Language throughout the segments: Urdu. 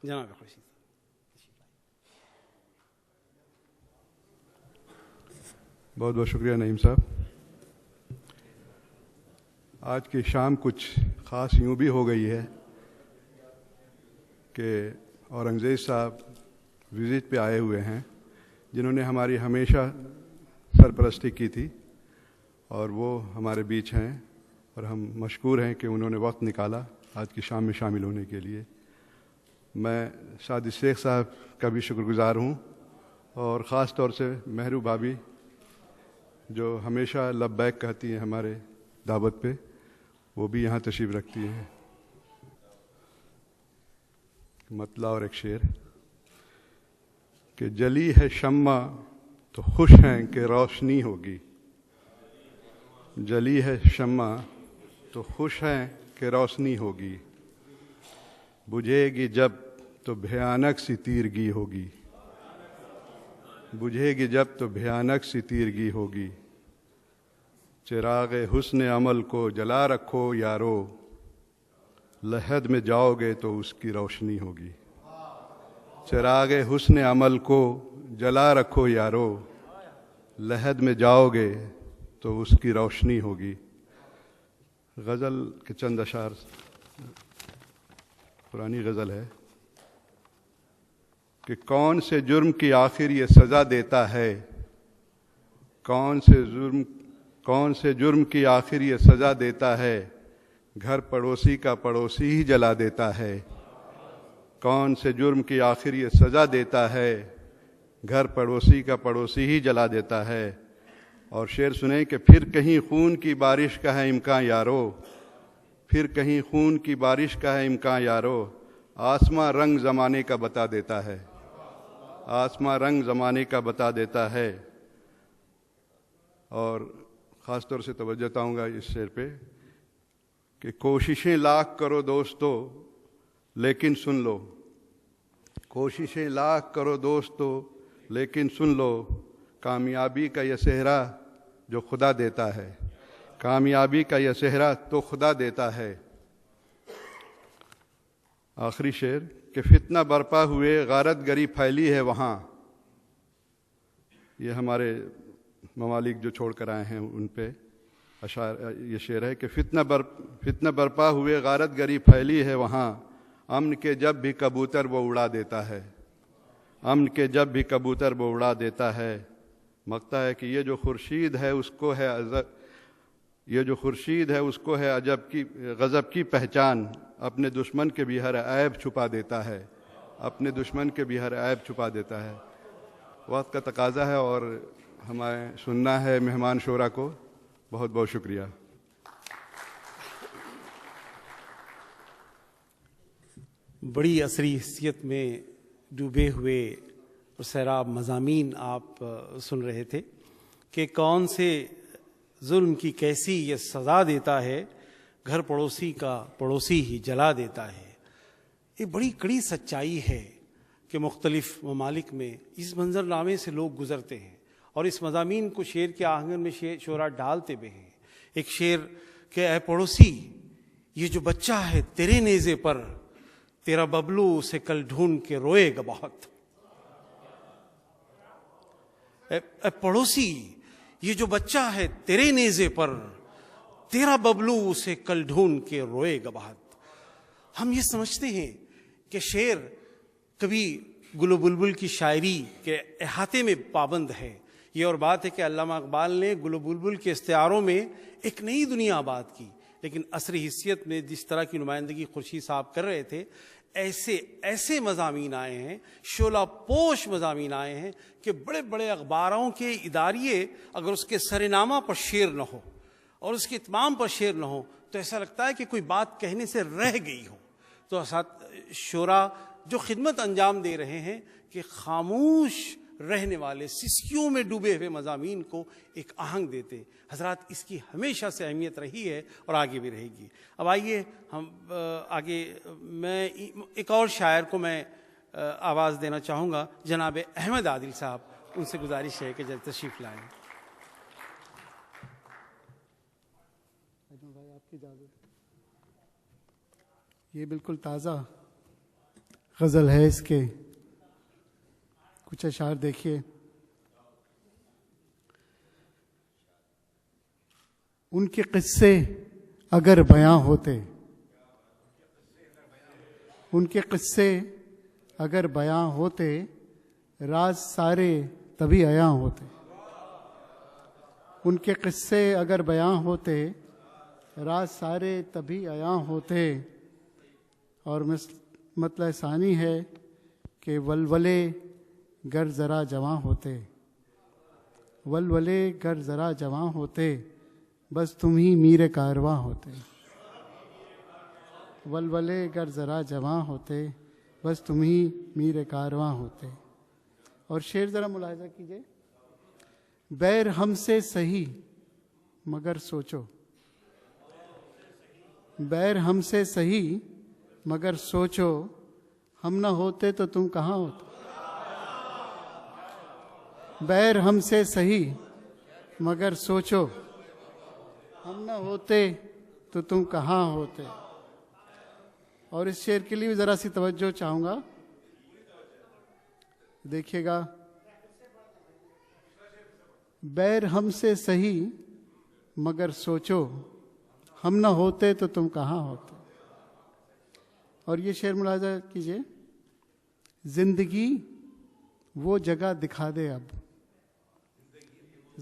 جناب خورشید بہت بہت شکریہ نعیم صاحب. آج کی شام کچھ خاص یوں بھی ہو گئی ہے کہ اورنگزیب صاحب وزٹ پہ آئے ہوئے ہیں جنہوں نے ہماری ہمیشہ سرپرستی کی تھی اور وہ ہمارے بیچ ہیں اور ہم مشکور ہیں کہ انہوں نے وقت نکالا آج کی شام میں شامل ہونے کے لیے. میں سعد شیخ صاحب کا بھی شکر گزار ہوں اور خاص طور سے مہرو بھابھی جو ہمیشہ لبیک کہتی ہیں ہمارے دعوت پہ، وہ بھی یہاں تشریف رکھتی ہیں. مطلع اور ایک شعر کہ جلی ہے شمع تو خوش ہیں کہ روشنی ہوگی، جلی ہے شمع تو خوش ہیں کہ روشنی ہوگی، بجھے گی جب تو بھیانک سی تیرگی ہوگی، بجھے گی جب تو بھیانک سی تیرگی ہوگی. چراغ حسن عمل کو جلا رکھو یارو، لحد میں جاؤ گے تو اس کی روشنی ہوگی. چراغ حسن عمل کو جلا رکھو یارو، لحد میں جاؤ گے تو اس کی روشنی ہوگی. غزل کے چند اشعار، پرانی غزل ہے کہ کون سے جرم کی آخر یہ سزا دیتا ہے، کون سے جرم کی آخر یہ سزا دیتا ہے، گھر پڑوسی کا پڑوسی ہی جلا دیتا ہے. کون سے جرم کی آخر یہ سزا دیتا ہے، گھر پڑوسی کا پڑوسی ہی جلا دیتا ہے. اور شعر سنیں کہ پھر کہیں خون کی بارش کا ہے امکان یارو، پھر کہیں خون کی بارش کا ہے امکان یارو، آسماں رنگ زمانے کا بتا دیتا ہے، آسماں رنگ زمانے کا بتا دیتا ہے. اور خاص طور سے توجہ چاہوں گا اس شعر پہ کہ کوششیں لاکھ کرو دوستو لیکن سن لو، کوششیں لاکھ کرو دوستو لیکن سن لو، کامیابی کا یہ صحرا جو خدا دیتا ہے، کامیابی کا یہ صحرا تو خدا دیتا ہے. آخری شعر کہ فتنہ برپا ہوئے غارت گری پھیلی ہے وہاں، یہ ہمارے ممالک جو چھوڑ کر آئے ہیں ان پہ یہ شعر ہے کہ فتنہ برپا ہوئے غارت گری پھیلی ہے وہاں، امن کے جب بھی کبوتر وہ اڑا دیتا ہے، امن کے جب بھی کبوتر وہ اڑا دیتا ہے. مقطع ہے کہ یہ جو خورشید ہے اس کو ہے یہ جو خورشید ہے اس کو ہے عجب کی غضب کی پہچان، اپنے دشمن کے بھی ہر عیب چھپا دیتا ہے، اپنے دشمن کے بھی ہر عیب چھپا دیتا ہے. وقت کا تقاضا ہے اور ہمیں سننا ہے مہمان شورا کو. بہت بہت شکریہ. بڑی عصری حیثیت میں ڈوبے ہوئے اور سیراب مضامین آپ سن رہے تھے کہ کون سے ظلم کی کیسی یہ سزا دیتا ہے، گھر پڑوسی کا پڑوسی ہی جلا دیتا ہے. یہ بڑی کڑی سچائی ہے کہ مختلف ممالک میں اس منظرنامے سے لوگ گزرتے ہیں اور اس مضامین کو شعر کے آہنگن میں شعراء ڈالتے بھی ہیں. ایک شعر کہ اے پڑوسی یہ جو بچہ ہے تیرے نیزے پر، تیرا ببلو اسے کل ڈھونڈ کے روئے گا بہت. اے پڑوسی یہ جو بچہ ہے تیرے نیزے پر، تیرا ببلو اسے کل ڈھونڈ کے روئے گا بہت. ہم یہ سمجھتے ہیں کہ شعر کبھی گل و بلبل کی شاعری کے احاطے میں پابند ہے. یہ اور بات ہے کہ علامہ اقبال نے گل و بلبل کے استعاروں میں ایک نئی دنیا آباد کی، لیکن عصری حیثیت میں جس طرح کی نمائندگی خورشید صاحب کر رہے تھے ایسے مضامین آئے ہیں، شعلہ پوش مضامین آئے ہیں کہ بڑے بڑے اخباروں کے اداریے اگر اس کے سرنامہ پر شعر نہ ہو اور اس کے اتمام پر شعر نہ ہو تو ایسا لگتا ہے کہ کوئی بات کہنے سے رہ گئی ہو. تو شعراء جو خدمت انجام دے رہے ہیں کہ خاموش رہنے والے سسکیوں میں ڈوبے ہوئے مضامین کو ایک آہنگ دیتے. حضرات اس کی ہمیشہ سے اہمیت رہی ہے اور آگے بھی رہے گی. اب آئیے ہم آگے میں ایک اور شاعر کو میں آواز دینا چاہوں گا، جناب احمد عادل صاحب. ان سے گزارش ہے کہ جلد تشریف لائیں. یہ بالکل تازہ غزل ہے اس کے کچھ اشعار دیکھیے. ان کے قصے اگر بیاں ہوتے، ان کے قصے اگر بیاں ہوتے، راز سارے تبھی عیاں ہوتے. ان کے قصے اگر بیاں ہوتے، راز سارے تبھی عیاں ہوتے. اور مطلع ثانی ہے کہ ولولے گر ذرا جواں ہوتے، ولولے گر ذرا جواں ہوتے، بس تم ہی میر کارواں ہوتے. ولولے گر ذرا جواں ہوتے، بس تم ہی میر کارواں ہوتے. اور شعر ذرا ملاحظہ کیجئے. بیر ہم سے سہی مگر سوچو، بیر ہم سے سہی مگر سوچو، ہم نہ ہوتے تو تم کہاں ہوتے. بیر ہم سے سہی مگر سوچو، ہم نہ ہوتے تو تم کہاں ہوتے. اور اس شعر کے لیے بھی ذرا سی توجہ چاہوں گا، دیکھیے گا. بیر ہم سے سہی مگر سوچو، ہم نہ ہوتے تو تم کہاں ہوتے. اور یہ شعر ملاحظہ کیجئے. زندگی وہ جگہ دکھا دے اب،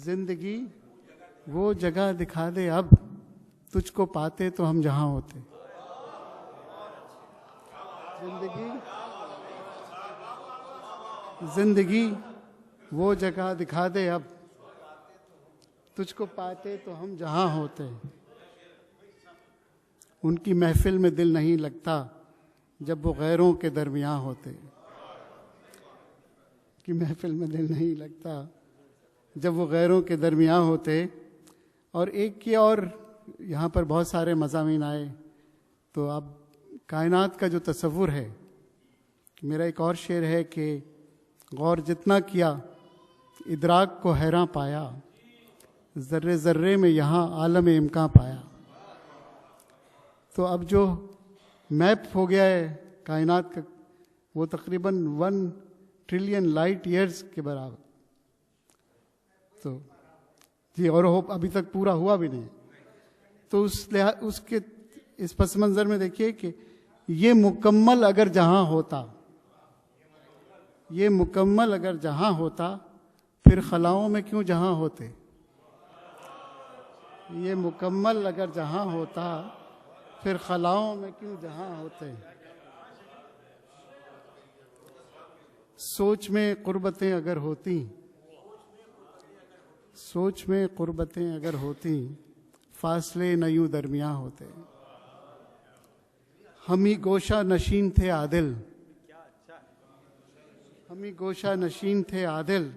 زندگی وہ جگہ دکھا دے اب، تجھ کو پاتے تو ہم جہاں ہوتے. زندگی وہ جگہ دکھا دے اب، تجھ کو پاتے تو ہم جہاں ہوتے. ان کی محفل میں دل نہیں لگتا جب وہ غیروں کے درمیاں ہوتے. کی محفل میں دل نہیں لگتا جب وہ غیروں کے درمیاں ہوتے. اور ایک کی اور یہاں پر بہت سارے مضامین آئے. تو اب کائنات کا جو تصور ہے، میرا ایک اور شعر ہے کہ غور جتنا کیا ادراک کو حیراں پایا، ذرے ذرے میں یہاں عالم امکان پایا. تو اب جو میپ ہو گیا ہے کائنات کا، وہ تقریباً 1 ٹریلین لائٹ ایئرز کے برابر. تو جی، اور وہ ابھی تک پورا ہوا بھی نہیں. تو اس کے اس پس منظر میں دیکھیے کہ یہ مکمل اگر جہاں ہوتا، یہ مکمل اگر جہاں ہوتا، پھر خلاؤں میں کیوں جہاں ہوتے. یہ مکمل اگر جہاں ہوتا، پھر خلاؤں میں کیوں جہاں ہوتے. سوچ میں قربتیں اگر ہوتی، سوچ میں قربتیں اگر ہوتی، فاصلے نہ یوں درمیاں ہوتے. ہم ہی گوشہ نشین تھے عادل، ہم ہی گوشہ نشین تھے عادل،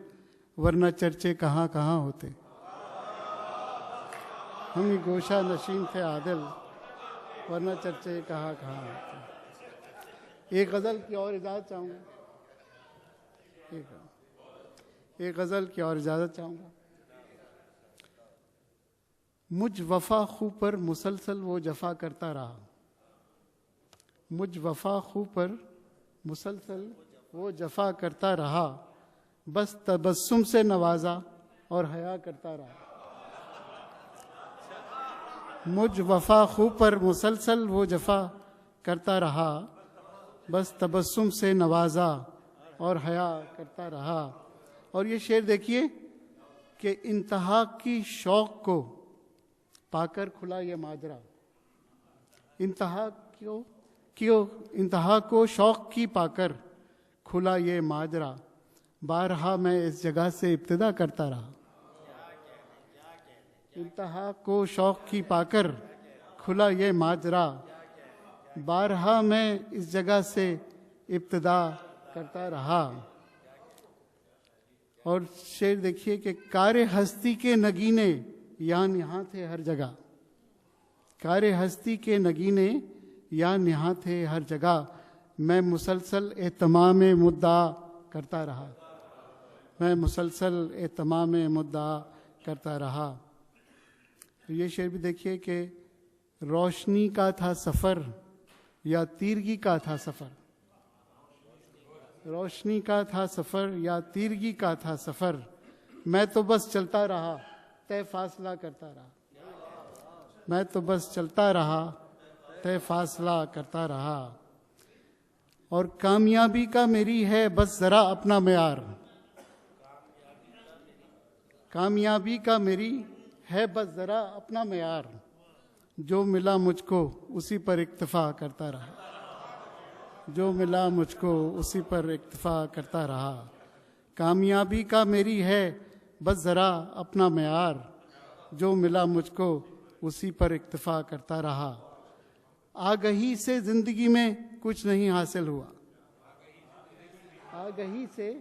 ورنہ چرچے کہاں کہاں ہوتے. ہم ہی گوشہ نشین تھے عادل، ورنہ چرچے کہاں کہاں ہوتے. ایک غزل کی اور اجازت چاہوں گا، ایک غزل کی اور اجازت چاہوں گا. مجھ وفا خو پر مسلسل وہ جفا کرتا رہا، مجھ وفا خو پر مسلسل وہ جفا کرتا رہا، بس تبسم سے نوازا اور حیا کرتا رہا. مجھ وفا خو پر مسلسل وہ جفا کرتا رہا، بس تبسم سے نوازا اور حیا کرتا رہا. اور یہ شعر دیکھیے کہ انتہا کی شوق کو پا کر کھلا یہ ماجرا. انتہا کو شوق کی پا کر کھلا یہ ماجرا، بارہا میں اس جگہ سے ابتدا کرتا رہا. انتہا کو شوق کی پا کر کھلا یہ ماجرا، بارہا میں اس جگہ سے ابتدا کرتا رہا. اور شعر دیکھیے کہ کار ہستی کے نگینے یہاں تھے ہر جگہ، کار ہستی کے نگینے یہاں تھے ہر جگہ، میں مسلسل اہتمام مدعا کرتا رہا، میں مسلسل اہتمام مدعا کرتا رہا. یہ شعر بھی دیکھیے کہ روشنی کا تھا سفر یا تیرگی کا تھا سفر، روشنی کا تھا سفر یا تیرگی کا تھا سفر، میں تو بس چلتا رہا طے فاصلہ کرتا رہا، میں تو بس چلتا رہا طے فاصلہ کرتا رہا، اور کامیابی کا میری ہے بس ذرا اپنا معیار، کامیابی کا میری ہے بس ذرا اپنا معیار، جو ملا مجھ کو اسی پر اکتفا کرتا رہا، جو ملا مجھ کو اسی پر اکتفا کرتا رہا، کامیابی کا میری ہے بس ذرا اپنا معیار، جو ملا مجھ کو اسی پر اکتفا کرتا رہا، آگہی سے زندگی میں کچھ نہیں حاصل ہوا، آگہی سے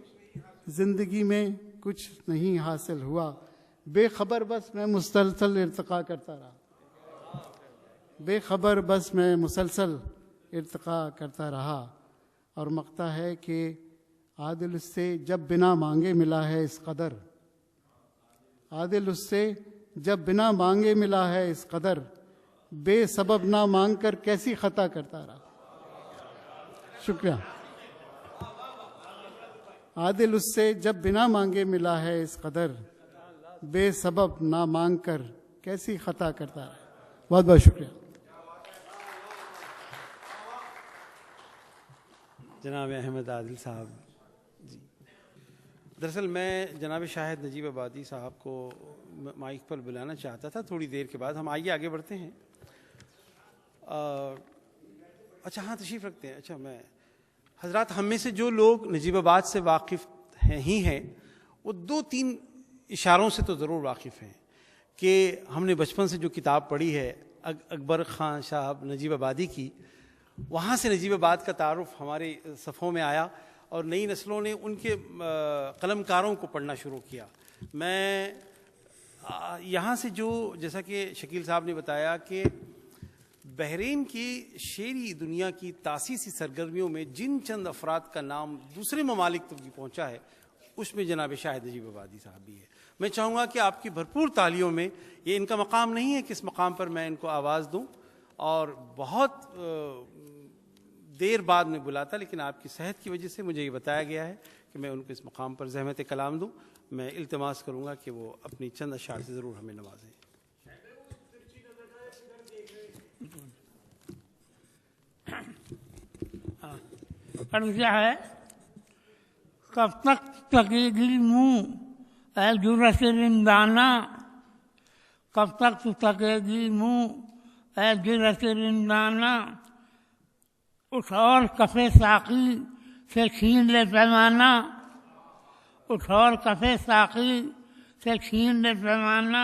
زندگی میں کچھ نہیں حاصل ہوا، بے خبر بس میں مسلسل ارتقا کرتا رہا، بے خبر بس میں مسلسل ارتقا کرتا رہا، اور مقطع ہے کہ عادل اس سے جب بنا مانگے ملا ہے اس قدر، عادل اس سے جب بنا مانگے ملا ہے اس قدر، بے سبب نہ مانگ کر کیسی خطا کرتا رہا۔ شکریہ۔ عادل اس سے جب بنا مانگے ملا ہے اس قدر، بے سبب نہ مانگ کر کیسی خطا کرتا رہا۔ بہت بہت شکریہ۔ جناب احمد عادل صاحب جی، دراصل میں جناب شاہد نجیب آبادی صاحب کو مائک پر بلانا چاہتا تھا تھوڑی دیر کے بعد، ہم آگے بڑھتے ہیں۔ اچھا ہاں تشریف رکھتے ہیں۔ اچھا میں حضرات، ہم میں سے جو لوگ نجیب آباد سے واقف ہی ہیں وہ 2-3 اشاروں سے تو ضرور واقف ہیں کہ ہم نے بچپن سے جو کتاب پڑھی ہے اکبر خان صاحب نجیب آبادی کی، وہاں سے نجیب آباد کا تعارف ہمارے صفوں میں آیا اور نئی نسلوں نے ان کے قلم کاروں کو پڑھنا شروع کیا۔ میں یہاں سے جو جیسا کہ شکیل صاحب نے بتایا کہ بحرین کی شعری دنیا کی تاسیسی سرگرمیوں میں جن چند افراد کا نام دوسرے ممالک تک بھی پہنچا ہے اس میں جناب شاہد نجیب آبادی صاحب بھی ہے۔ میں چاہوں گا کہ آپ کی بھرپور تالیوں میں، یہ ان کا مقام نہیں ہے کہ اس مقام پر میں ان کو آواز دوں اور بہت دیر بعد میں بلاتا، لیکن آپ کی صحت کی وجہ سے مجھے یہ بتایا گیا ہے کہ میں ان کو اس مقام پر زحمت کلام دوں۔ میں التماس کروں گا کہ وہ اپنی چند اشعار سے ضرور ہمیں نوازیں۔ کیا ہے؟ کب تک تکے گی منہ اے جرس رندانہ، کب تک تکے گی منہ اے جرس رندانہ، اٹھ اور کفے ساقی سے چھین لے پیمانہ، اٹھ اور کفے ساقی سے چھین لے پیمانہ،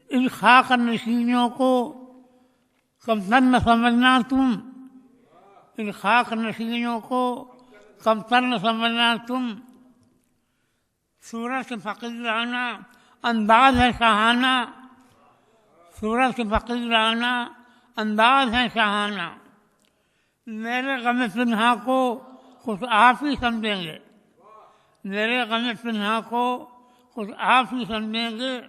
ان خاک نشینوں کو کم تر نہ سمجھنا تم، ان خاک نشینوں کو کم تر نہ سمجھنا تم، صورت فقیرانہ انداز ہے شاہانہ، صورت فقیرانہ انداز ہے شاہانہ، میرے غم پنہا کو کچھ آپ ہی سمجھیں گے، میرے غم پنہا کو کچھ آپ ہی سمجھیں گے،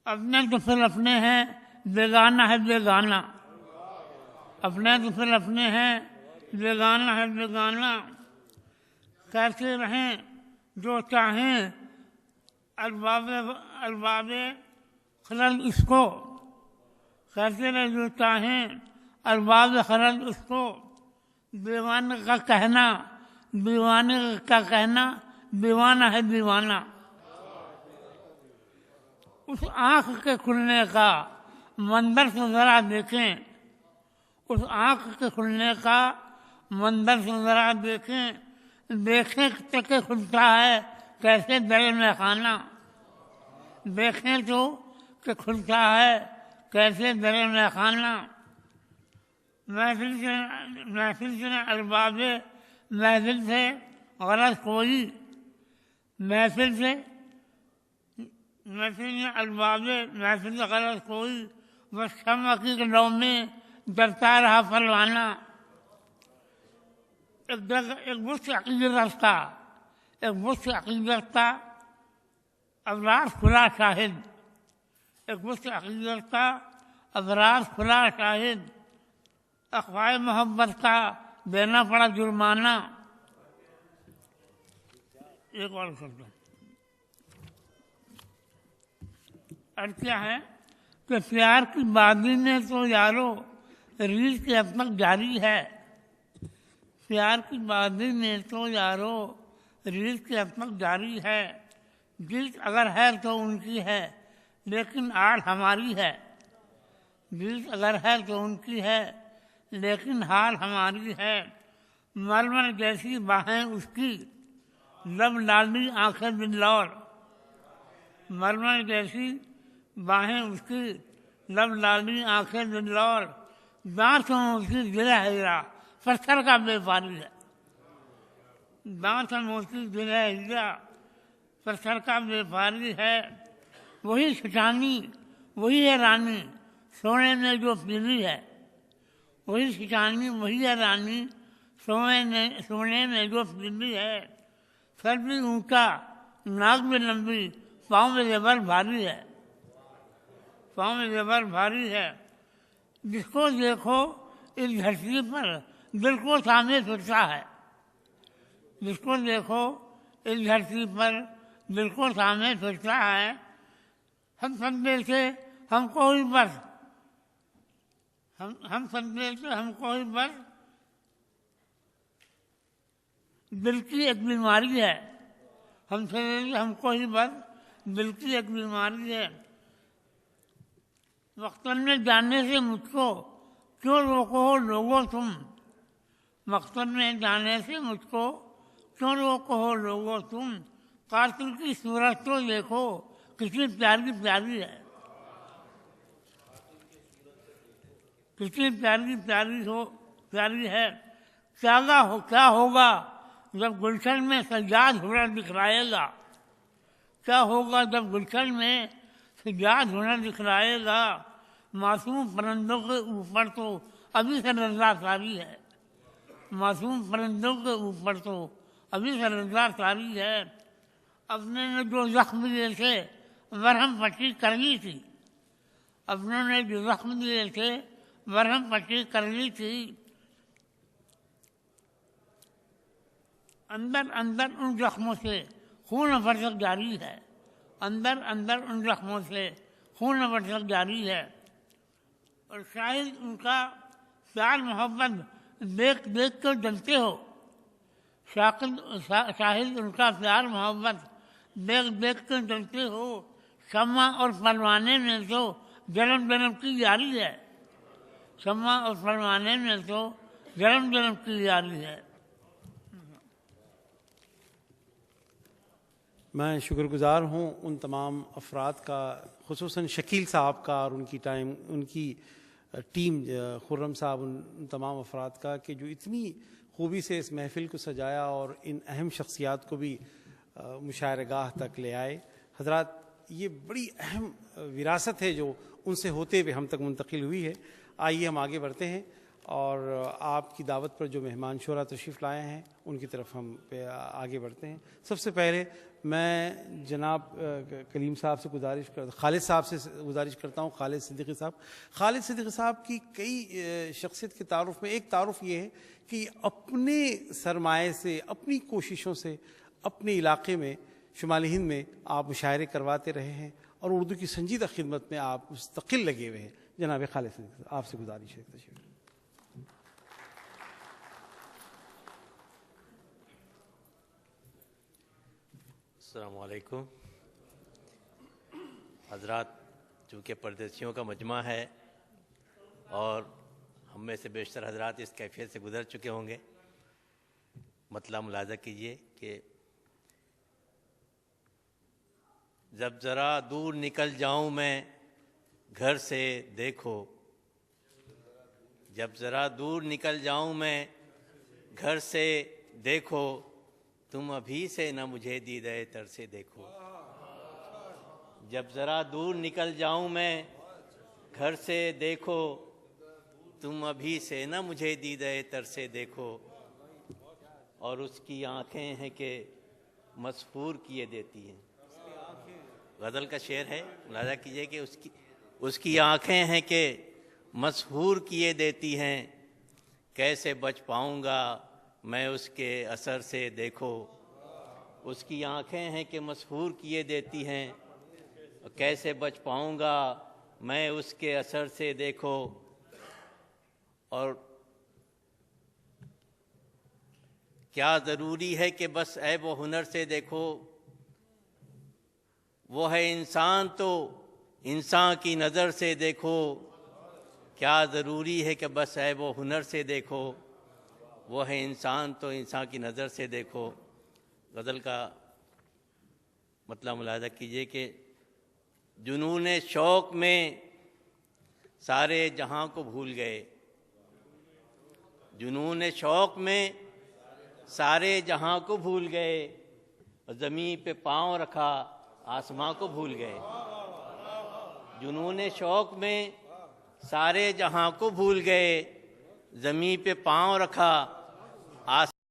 اپنے تو پھر اپنے ہیں بیگانہ ہے بیگانہ، اپنے تو پھر اپنے ہیں بیگانہ ہے بیگانہ، کیسے رہیں جو چاہیں ارباب خرد اس کو، کیسے رہیں جو چاہیں ارباب خرد اس کو، دیوانے کا کہنا دیوانے کا کہنا دیوانہ ہے دیوانہ، اس آنکھ کے کھلنے کا منظر سے ذرا دیکھیں، اس آنکھ کے کھلنے کا منظر سے ذرا دیکھیں، دیکھیں تو کہ کھلتا ہے کیسے دل میں خانہ، دیکھیں تو کہ کھلتا ہے کیسے دل میں خانہ، محفل سے ارباب محفل سے غرض کوئی، محفل سے ارباب محفل سے غرض کوئی، بس شمع کی لو میں جلتا رہا پروانہ، ایک بت عقیدت تھا، ایک بت عقیدت تھا ابرار کھلا شاہد، ایک بت عقیدت تھا افراد کھلا شاہد اخوائے محبت کا دینا پڑا جرمانہ. ایک اور شبد اور کیا ہے کہ پیار کی بازی میں تو یارو ریت کے اب تک جاری ہے. پیار کی بازی میں تو یارو ریت کے اب تک جاری ہے. جیت اگر ہے تو ان کی ہے لیکن آڑ ہماری ہے. جیت اگر ہے تو ان کی ہے لیکن حال ہماری ہے. مرمر جیسی باہیں اس کی لب لالی آنکھیں بلور. مرمر جیسی باہیں اس کی لب لالی آنکھیں بلور. دانتوں موتی دل ہیرا پتھر کا بیپاری ہے. دانتوں موتی دل ہیرا پتھر کا بیپاری ہے. وہی شچانی وہی ہے رانی سونے میں جو پیلی ہے. وہی شچانی وہی ہے رانی سونے میں جو پیلی ہے. سر بھی اونچا ناک بھی لمبی پاؤں میں زبر بھاری ہے. پاؤں میں زبر بھاری ہے. جس کو دیکھو اس دھرتی پر دل کو تھامے پھرتا ہے. جس کو دیکھو اس دھرتی پر دل کو تھامے پھرتا ہے. ہم سمجھے تھے ہم کو ہی بس ہم سمجھے تھے ہم کو ہی بس دل کی ایک بیماری ہے. ہم سمجھے تھے ہم کو ہی بس دل کی ایک بیماری ہے. مقتل میں جانے سے مجھ کو کیوں روکو ہو لوگو تم. مقتل میں جانے سے مجھ کو کیوں روکو ہو لوگو تم. قاتل کی صورت تو دیکھو کتنی پیاری پیاری ہے. کتنی پیاری پیاری ہے. کیا ہوگا جب گلشن میں سجاد ہنر دکھلائے گا. کیا ہوگا جب گلشن میں سجاد ہنر دکھلائے گا. معصوم پرندوں کے اوپر تو ابھی سے رضا ساری ہے. معصوم پرندوں کے اوپر تو ابھی سے رضا ساری ہے. اپنے نے جو زخم دیے تھے مرہم پٹی کرنی تھی. اپنوں نے جو زخم دیے تھے مرہم پٹی کرنی تھی. اندر اندر ان زخموں سے خون فرسک جاری ہے. اندر اندر ان زخموں سے خون فرسک جاری ہے. اور شاید ان کا پیار محبت دیکھ دیکھ کر جلتے ہو. شاہد ان کا پیار محبت دیکھ دیکھ کر جلتے ہو. شمع اور پروانے میں تو جنم جنم کی یاری ہے. شمع اور پروانے میں تو جنم جنم کی یاری ہے. میں شکر گزار ہوں ان تمام افراد کا، خصوصاً شکیل صاحب کا اور ان کی ٹیم، خرم صاحب، ان تمام افراد کا کہ جو اتنی خوبی سے اس محفل کو سجایا اور ان اہم شخصیات کو بھی مشاعرہ گاہ تک لے آئے. حضرات، یہ بڑی اہم وراثت ہے جو ان سے ہوتے ہوئے ہم تک منتقل ہوئی ہے. آئیے ہم آگے بڑھتے ہیں اور آپ کی دعوت پر جو مہمان شعراء تشریف لائے ہیں ان کی طرف ہم آگے بڑھتے ہیں. سب سے پہلے میں جناب کلیم صاحب سے خالد صاحب سے گزارش کرتا ہوں. خالد صدیقی صاحب کی کئی شخصیت کے تعارف میں ایک تعارف یہ ہے کہ اپنے سرمایے سے، اپنی کوششوں سے اپنے علاقے میں شمالی ہند میں آپ مشاعرے کرواتے رہے ہیں اور اردو کی سنجیدہ خدمت میں آپ مستقل لگے ہوئے ہیں. جناب خالد صدیقی صاحب، آپ سے گزارش ہے. السلام علیکم حضرات. چونکہ پردیسیوں کا مجمع ہے اور ہم میں سے بیشتر حضرات اس کیفیت سے گزر چکے ہوں گے. مطلب ملاحظہ کیجئے کہ جب ذرا دور نکل جاؤں میں گھر سے دیکھو. جب ذرا دور نکل جاؤں میں گھر سے دیکھو. تم ابھی سے نہ مجھے دیدہ تر سے دیکھو. جب ذرا دور نکل جاؤں میں گھر سے دیکھو. تم ابھی سے نہ مجھے دیدہ تر سے دیکھو. اور اس کی آنکھیں ہیں کہ مسحور کیے دیتی ہیں. غزل کا شعر ہے، ملاحظہ کیجئے کہ اس کی آنکھیں ہیں کہ مسحور کیے دیتی ہیں، کیسے بچ پاؤں گا میں اس کے اثر سے دیکھو۔ اس کی آنکھیں ہیں کہ مسحور کیے دیتی ہیں، کیسے بچ پاؤں گا میں اس کے اثر سے دیکھو۔ اور کیا ضروری ہے کہ بس عیب و ہنر سے دیکھو، وہ ہے انسان تو انسان کی نظر سے دیکھو۔ کیا ضروری ہے کہ بس عیب و ہنر سے دیکھو، وہ ہے انسان تو انسان کی نظر سے دیکھو۔ غزل کا مطلب ملاحظہ کیجئے کہ جنون شوق میں سارے جہاں کو بھول گئے، جنون شوق میں سارے جہاں کو بھول گئے، زمین پہ پاؤں رکھا آسماں کو بھول گئے۔ جنون شوق میں سارے جہاں کو بھول گئے، زمین پہ پاؤں رکھا